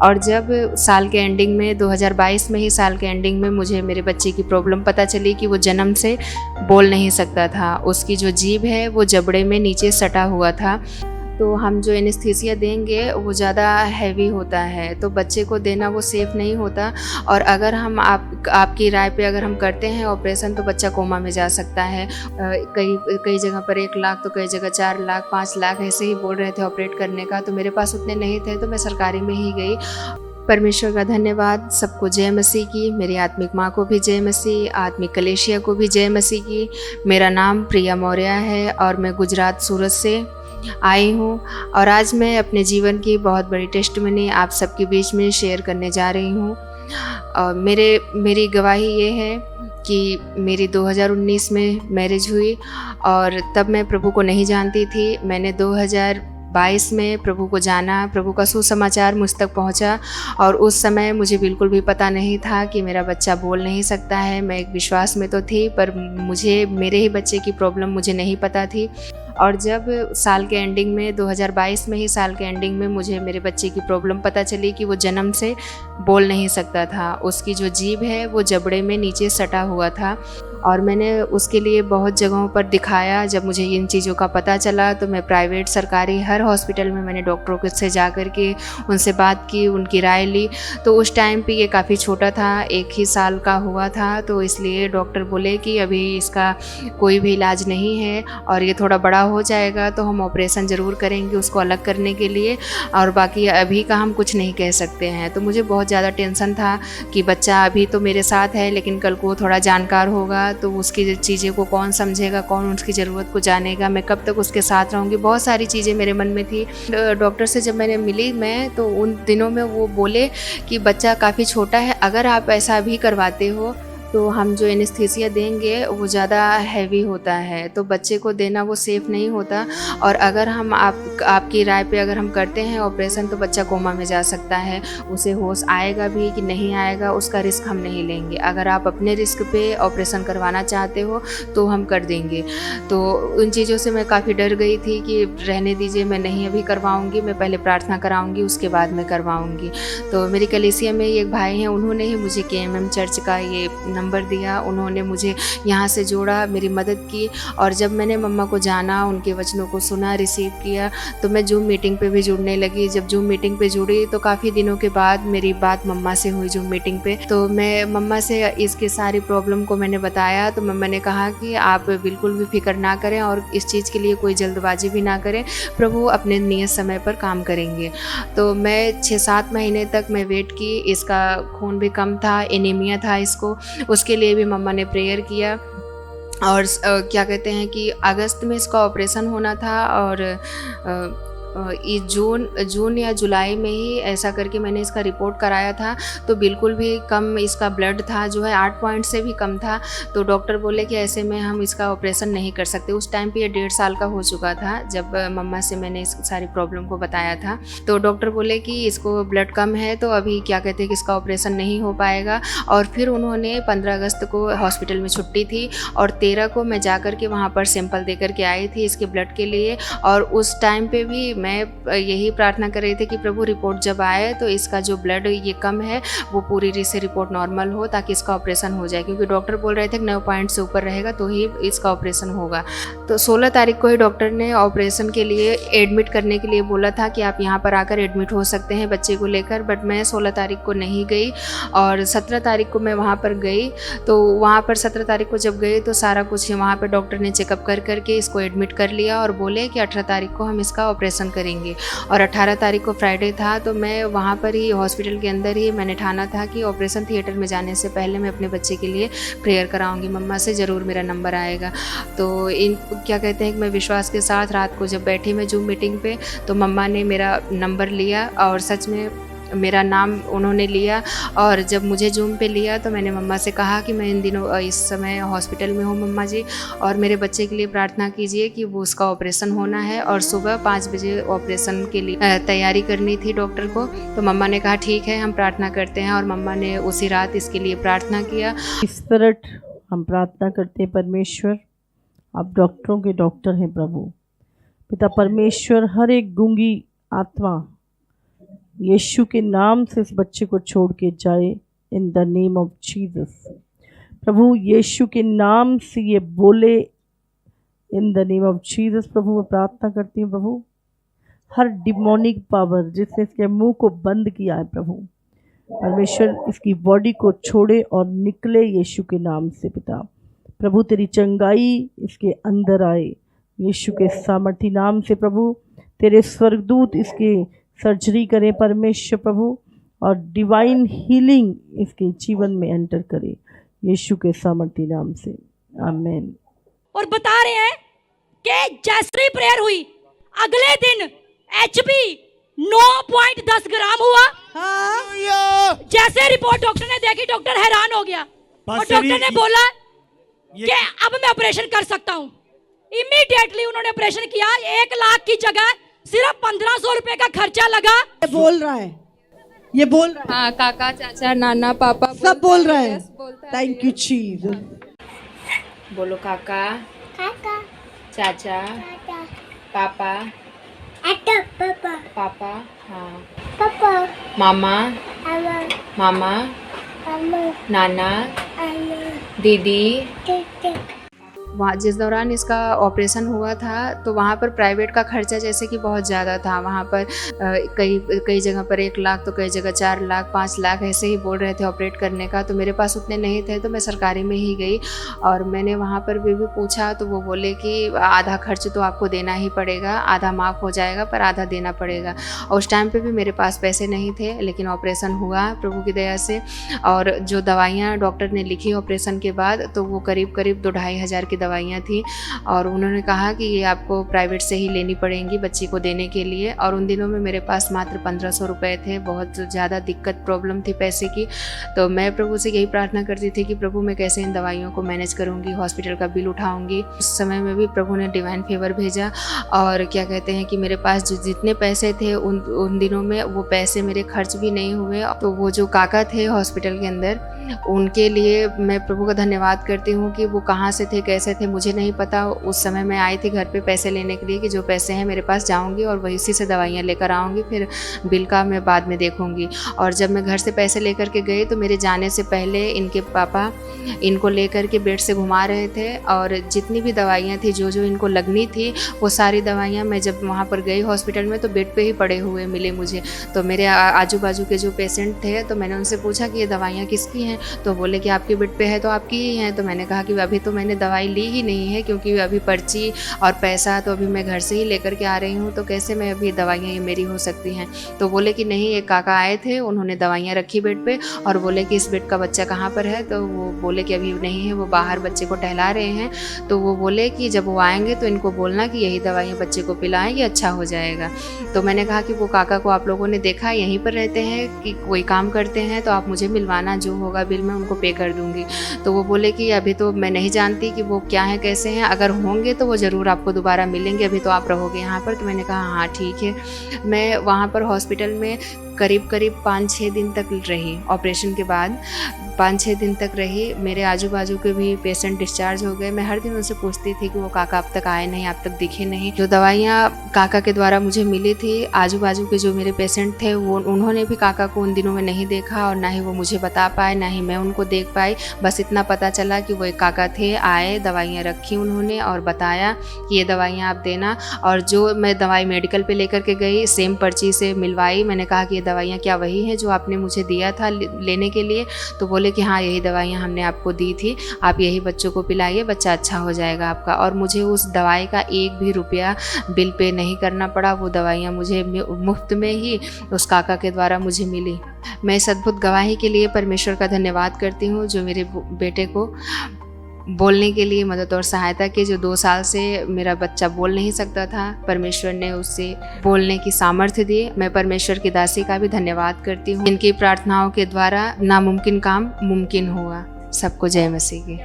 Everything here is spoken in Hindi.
और जब साल के एंडिंग में 2022 में ही साल के एंडिंग में मुझे मेरे बच्चे की प्रॉब्लम पता चली कि वो जन्म से बोल नहीं सकता था। उसकी जो जीभ है वो जबड़े में नीचे सटा हुआ था। तो हम जो एनेस्थीसिया देंगे वो ज़्यादा हैवी होता है, तो बच्चे को देना वो सेफ़ नहीं होता। और अगर हम आपकी राय पे अगर हम करते हैं ऑपरेशन तो बच्चा कोमा में जा सकता है। कई कई जगह पर 1 लाख तो कई जगह 4 लाख 5 लाख ऐसे ही बोल रहे थे ऑपरेट करने का, तो मेरे पास उतने नहीं थे तो मैं सरकारी में ही गई। परमेश्वर का धन्यवाद, सबको जय मसीह की, मेरी आत्मिक माँ को भी जय मसीह, आत्मिक कलेशिया को भी जय मसीह की। मेरा नाम प्रिया मौर्य है और मैं गुजरात सूरत से आई हूँ और आज मैं अपने जीवन की बहुत बड़ी टेस्टिमनी आप सबके बीच में शेयर करने जा रही हूँ। मेरी गवाही ये है कि मेरी 2019 में मैरिज हुई और तब मैं प्रभु को नहीं जानती थी। मैंने 2022 में प्रभु को जाना, प्रभु का सुसमाचार मुझ तक पहुंचा और उस समय मुझे बिल्कुल भी पता नहीं था कि मेरा बच्चा बोल नहीं सकता है। मैं एक विश्वास में तो थी पर मुझे मेरे ही बच्चे की प्रॉब्लम मुझे नहीं पता थी। और जब साल के एंडिंग में 2022 में ही साल के एंडिंग में मुझे मेरे बच्चे की प्रॉब्लम पता चली कि वो जन्म से बोल नहीं सकता था। उसकी जो जीभ है वो जबड़े में नीचे सटा हुआ था और मैंने उसके लिए बहुत जगहों पर दिखाया। जब मुझे इन चीज़ों का पता चला तो मैं प्राइवेट सरकारी हर हॉस्पिटल में मैंने डॉक्टरों से जा कर के उनसे बात की, उनकी राय ली। तो उस टाइम पे ये काफ़ी छोटा था, 1 ही साल का हुआ था, तो इसलिए डॉक्टर बोले कि अभी इसका कोई भी इलाज नहीं है और ये थोड़ा बड़ा हो जाएगा तो हम ऑपरेशन ज़रूर करेंगे उसको अलग करने के लिए, और बाकी अभी का हम कुछ नहीं कह सकते हैं। तो मुझे बहुत ज़्यादा टेंशन था कि बच्चा अभी तो मेरे साथ है लेकिन कल को थोड़ा जानकार होगा तो उसकी चीज़ें को कौन समझेगा, कौन उसकी ज़रूरत को जानेगा, मैं कब तक उसके साथ रहूँगी, बहुत सारी चीज़ें मेरे मन में थी। डॉक्टर से जब मैंने मिली मैं तो उन दिनों में वो बोले कि बच्चा काफ़ी छोटा है, अगर आप ऐसा अभी करवाते हो तो हम जो एनेस्थीसिया देंगे वो ज़्यादा हैवी होता है, तो बच्चे को देना वो सेफ़ नहीं होता। और अगर हम आपकी राय पे अगर हम करते हैं ऑपरेशन तो बच्चा कोमा में जा सकता है। उसे होश आएगा भी कि नहीं आएगा उसका रिस्क हम नहीं लेंगे। अगर आप अपने रिस्क पे ऑपरेशन करवाना चाहते हो तो हम कर देंगे। तो उन चीज़ों से मैं काफ़ी डर गई थी कि रहने दीजिए, मैं नहीं अभी करवाऊँगी, मैं पहले प्रार्थना कराऊँगी उसके बाद मैं करवाऊँगी। तो मेरी कलीसिया में एक भाई हैं, उन्होंने ही मुझे केएमएम चर्च का ये नंबर दिया, उन्होंने मुझे यहाँ से जोड़ा, मेरी मदद की। और जब मैंने मम्मा को जाना, उनके वचनों को सुना, रिसीव किया तो मैं जूम मीटिंग पे भी जुड़ने लगी। जब जूम मीटिंग पे जुड़ी तो काफ़ी दिनों के बाद मेरी बात मम्मा से हुई जूम मीटिंग पे। तो मैं मम्मा से इसकी सारी प्रॉब्लम को मैंने बताया तो मम्मा ने कहा कि आप बिल्कुल भी फिक्र ना करें और इस चीज़ के लिए कोई जल्दबाजी भी ना करें, प्रभु अपने नियत समय पर काम करेंगे। तो मैं 6-7 महीने तक मैं वेट की, इसका खून भी कम था, एनीमिया था इसको, उसके लिए भी मम्मा ने प्रेयर किया। और क्या कहते हैं कि अगस्त में इसका ऑपरेशन होना था और ये जून या जुलाई में ही ऐसा करके मैंने इसका रिपोर्ट कराया था। तो बिल्कुल भी कम इसका ब्लड था जो है 8 पॉइंट से भी कम था। तो डॉक्टर बोले कि ऐसे में हम इसका ऑपरेशन नहीं कर सकते। उस टाइम पे ये 1.5 साल का हो चुका था जब मम्मा से मैंने इस सारी प्रॉब्लम को बताया था। तो डॉक्टर बोले कि इसको ब्लड कम है तो अभी क्या कहते हैं कि इसका ऑपरेशन नहीं हो पाएगा। और फिर उन्होंने 15 अगस्त को हॉस्पिटल में छुट्टी थी और 13 को मैं जा कर के वहाँ पर सैंपल दे कर के आई थी इसके ब्लड के लिए। और उस टाइम पे भी मैं यही प्रार्थना कर रही थी कि प्रभु रिपोर्ट जब आए तो इसका जो ब्लड ये कम है वो पूरी से रिपोर्ट नॉर्मल हो ताकि इसका ऑपरेशन हो जाए, क्योंकि डॉक्टर बोल रहे थे कि 9 पॉइंट से ऊपर रहेगा तो ही इसका ऑपरेशन होगा। तो 16 तारीख को ही डॉक्टर ने ऑपरेशन के लिए एडमिट करने के लिए बोला था कि आप यहाँ पर आकर एडमिट हो सकते हैं बच्चे को लेकर, बट मैं 16 तारीख को नहीं गई और 17 तारीख को मैं वहाँ पर गई। तो वहाँ पर 17 तारीख को जब गई तो सारा कुछ वहाँ पर डॉक्टर ने चेकअप कर करके इसको एडमिट कर लिया और बोले कि 18 तारीख को हम इसका ऑपरेशन करेंगे। और 18 तारीख को फ्राइडे था तो मैं वहाँ पर ही हॉस्पिटल के अंदर ही मैंने ठाना था कि ऑपरेशन थिएटर में जाने से पहले मैं अपने बच्चे के लिए प्रेयर कराऊंगी, मम्मा से ज़रूर मेरा नंबर आएगा। तो इन क्या कहते हैं कि मैं विश्वास के साथ रात को जब बैठी मैं जूम मीटिंग पे तो मम्मा ने मेरा नंबर लिया और सच में मेरा नाम उन्होंने लिया। और जब मुझे जूम पे लिया तो मैंने मम्मा से कहा कि मैं इन दिनों इस समय हॉस्पिटल में हूँ मम्मा जी, और मेरे बच्चे के लिए प्रार्थना कीजिए कि वो उसका ऑपरेशन होना है और सुबह 5 बजे ऑपरेशन के लिए तैयारी करनी थी डॉक्टर को। तो मम्मा ने कहा ठीक है हम प्रार्थना करते हैं और मम्मा ने उसी रात इसके लिए प्रार्थना किया। स्पिरिट हम प्रार्थना करते हैं परमेश्वर, आप डॉक्टरों के डॉक्टर हैं प्रभु पिता परमेश्वर, हर एक गूंगी आत्मा यीशु के नाम से इस बच्चे को छोड़ के जाए, in the name of Jesus. प्रभु यीशु के नाम से ये बोले, in the name of Jesus. प्रभु मैं प्रार्थना करती हूँ प्रभु, हर डिमोनिक पावर जिसने इसके मुंह को बंद किया है प्रभु, परमेश्वर इसकी बॉडी को छोड़े और निकले यीशु के नाम से पिता। प्रभु तेरी चंगाई इसके अंदर आए यीशु के सामर्थी नाम से प्रभु। तेरे स्वर्गदूत इसके सर्जरी करें परमेश्वर प्रभु, और डिवाइन हीलिंग इसके जीवन में एंटर करे यीशु के सामर्थी नाम से, आमीन। और बता रहे हैं कि जैसे ही प्रेयर हुई अगले दिन एचबी 9.10 ग्राम हुआ। हाँ। जैसे रिपोर्ट डॉक्टर ने देखी, डॉक्टर हैरान हो गया और डॉक्टर ने बोला कि अब मैं ऑपरेशन कर सकता हूँ। इमीडिएटली उन्होंने ऑपरेशन किया। 1 लाख की जगह सिर्फ 1500 रुपए का खर्चा लगा। ये बोल रहा है, ये बोल रहा है, हाँ, काका चाचा नाना पापा सब बोल रहे हैं। यस बोलता है। Thank you Jesus. बोलो काका चाचा पापा पापा, हाँ, मामा मामा नाना दीदी। वहाँ जिस दौरान इसका ऑपरेशन हुआ था तो वहाँ पर प्राइवेट का खर्चा जैसे कि बहुत ज़्यादा था। वहाँ पर कई जगह पर 1 लाख तो कई जगह 4 लाख 5 लाख ऐसे ही बोल रहे थे ऑपरेट करने का। तो मेरे पास उतने नहीं थे तो मैं सरकारी में ही गई और मैंने वहाँ पर भी पूछा तो वो बोले कि आधा खर्च तो आपको देना ही पड़ेगा, आधा माफ़ हो जाएगा पर आधा देना पड़ेगा। और उस टाइम पर भी मेरे पास पैसे नहीं थे, लेकिन ऑपरेशन हुआ प्रभु की दया से। और जो दवाइयाँ डॉक्टर ने लिखी ऑपरेशन के बाद तो वो करीब 2-2.5 हज़ार की दवाइयाँ थी और उन्होंने कहा कि ये आपको प्राइवेट से ही लेनी पड़ेंगी बच्ची को देने के लिए। और उन दिनों में मेरे पास मात्र 1500 रुपये थे। बहुत ज़्यादा दिक्कत प्रॉब्लम थी पैसे की। तो मैं प्रभु से यही प्रार्थना करती थी कि प्रभु मैं कैसे इन दवाइयों को मैनेज करूँगी, हॉस्पिटल का बिल उठाऊँगी। उस समय में भी प्रभु ने डिवाइन फेवर भेजा और क्या कहते हैं कि मेरे पास जो जितने पैसे थे उन दिनों में वो पैसे मेरे खर्च भी नहीं हुए। तो वो जो काका थे हॉस्पिटल के अंदर, उनके लिए मैं प्रभु का धन्यवाद करती हूँ कि वो कहाँ से थे कैसे थे मुझे नहीं पता। उस समय मैं आई थी घर पे पैसे लेने के लिए कि जो पैसे हैं मेरे पास जाऊँगी और वही से दवाइयाँ लेकर आऊँगी, फिर बिल का मैं बाद में देखूँगी। और जब मैं घर से पैसे लेकर के गई तो मेरे जाने से पहले इनके पापा इनको लेकर के बेड से घुमा रहे थे और जितनी भी दवाइयाँ थी जो जो इनको लगनी थी वो सारी दवाइयाँ मैं जब वहाँ पर गई हॉस्पिटल में तो बेड पे ही पड़े हुए मिले मुझे। तो मेरे आजू बाजू के जो पेशेंट थे तो मैंने उनसे पूछा कि ये दवाइयाँ किसकी हैं, तो बोले कि आपके बेड पे है तो आपकी ही हैं। तो मैंने कहा कि अभी तो मैंने दवाई ली ही नहीं है क्योंकि अभी पर्ची और पैसा तो अभी मैं घर से ही लेकर के आ रही हूँ, तो कैसे मैं अभी दवाइयाँ ये मेरी हो सकती हैं। तो बोले कि नहीं, एक काका आए थे उन्होंने दवाइयाँ रखी बेड पे और बोले कि इस बेड का बच्चा कहाँ पर है, तो वो बोले कि अभी नहीं है, वो बाहर बच्चे को टहला रहे हैं। तो वो बोले कि जब वो आएंगे तो इनको बोलना कि यही दवाइयाँ बच्चे को पिलाएं, ये अच्छा हो जाएगा। तो मैंने कहा कि वो काका को आप लोगों ने देखा यहीं पर रहते हैं कि कोई काम करते हैं, तो आप मुझे मिलवाना, जो होगा बिल मैं उनको पे कर दूँगी। तो वो बोले कि अभी तो मैं नहीं जानती कि वो क्या है कैसे हैं, अगर होंगे तो वो ज़रूर आपको दोबारा मिलेंगे, अभी तो आप रहोगे यहाँ पर। तो मैंने कहा हाँ ठीक है। मैं वहाँ पर हॉस्पिटल में करीब 5-6 दिन तक रही। ऑपरेशन के बाद 5-6 दिन तक रही। मेरे आजू बाजू के भी पेशेंट डिस्चार्ज हो गए। मैं हर दिन उनसे पूछती थी कि वो काका अब तक आए नहीं, अब तक दिखे नहीं। जो दवाइयाँ काका के द्वारा मुझे मिली थी, आजू बाजू के जो मेरे पेशेंट थे वो उन्होंने भी काका को उन दिनों में नहीं देखा और ना ही वो मुझे बता पाए, ना ही मैं उनको देख पाई। बस इतना पता चला कि वो एक काका थे, आए, दवाइयाँ रखी उन्होंने और बताया कि ये दवाइयाँ आप देना। और जो मैं दवाई मेडिकल पे लेकर के गई, सेम पर्ची से मिलवाई। मैंने कहा कि ये दवाइयाँ क्या वही हैं जो आपने मुझे दिया था लेने के लिए? तो बोले कि हाँ यही दवाइयाँ हमने आपको दी थी, आप यही बच्चों को पिलाइए, बच्चा अच्छा हो जाएगा आपका। और मुझे उस दवाई का 1 भी रुपया बिल पे नहीं करना पड़ा। वो दवाइयाँ मुझे मुफ्त में ही उस काका के द्वारा मुझे मिली। मैं इस अद्भुत गवाही के लिए परमेश्वर का धन्यवाद करती हूँ जो मेरे बेटे को बोलने के लिए मदद और सहायता की। जो 2 साल से मेरा बच्चा बोल नहीं सकता था, परमेश्वर ने उससे बोलने की सामर्थ्य दी। मैं परमेश्वर की दासी का भी धन्यवाद करती हूँ। इनकी प्रार्थनाओं के द्वारा नामुमकिन काम मुमकिन हुआ। सबको जय मसीह की।